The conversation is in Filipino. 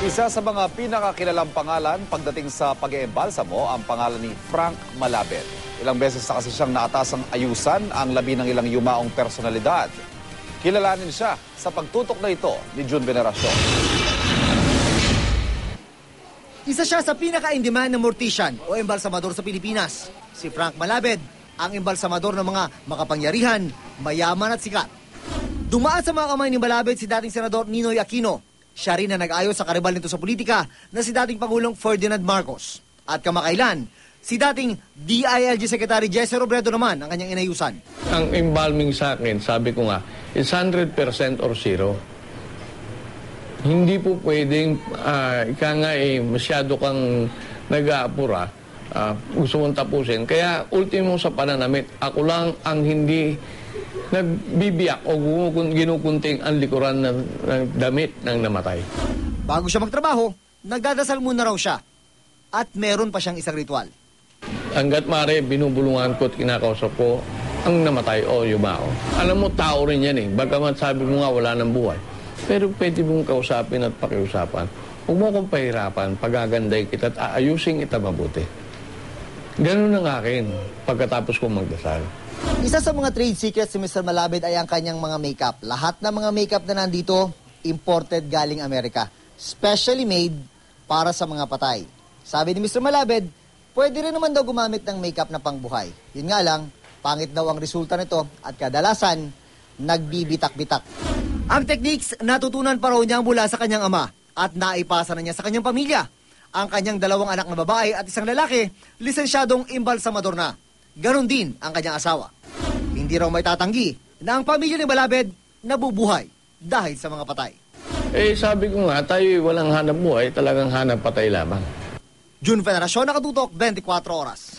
Isa sa mga pinakakilalang pangalan pagdating sa pag-eembalsamo ang pangalan ni Frank Malabed. Ilang beses na kasi siyang naatasang ayusan ang labi ng ilang yumaong personalidad. Kilalanin siya sa pagtutok na ito ni June Veneracion. Isa siya sa pinaka-in-demand na mortician o embalsamador sa Pilipinas. Si Frank Malabed, ang embalsamador ng mga makapangyarihan, mayaman at sikat. Dumaan sa mga kamay ni Malabed si dating Senador Ninoy Aquino. Siya rin na nag-ayos sa karibal nito sa politika na si dating Pangulong Ferdinand Marcos. At kamakailan, si dating DILG Secretary Jesse Robredo naman ang kanyang inayusan. Ang embalming sa akin, sabi ko nga, is 100% or zero. Hindi po pwedeng, masyado kang nag-aapura, gusto mong tapusin. Kaya ultimo sa pananamit, ako lang ang hindi nagbibiyak o ginukunting ang likuran ng damit ng namatay. Bago siya magtrabaho, nagdadasal muna raw siya. At meron pa siyang isang ritual. Hanggat mare, binubulungan ko at kinakausap ko ang namatay o yumao. Alam mo, tao rin yan eh. Bagamat sabi mo nga wala ng buhay. Pero pwede mong kausapin at pakiusapan. Huwag mo akong pahirapan, pagaganday kita at aayusin kita mabuti. Ganun ang akin pagkatapos kong magdasal. Isa sa mga trade secrets ni Mr. Malabed ay ang kanyang mga makeup. Lahat ng mga makeup na nandito, imported galing Amerika. Specially made para sa mga patay. Sabi ni Mr. Malabed, pwede rin naman daw gumamit ng makeup na pangbuhay. Yun nga lang, pangit daw ang resulta nito at kadalasan, nagbibitak-bitak. Ang techniques natutunan pa raw niya mula sa kanyang ama at naipasa na niya sa kanyang pamilya. Ang kanyang 2 anak na babae at isang lalaki, lisensyadong embalsamador na. Ganon din ang kanyang asawa. Hindi raw may tatanggi na ang pamilya ni Malabed nabubuhay dahil sa mga patay. Sabi ko nga, tayo walang hanap buhay, talagang hanap patay lamang. June Veneracion, Nakatutok, 24 Oras.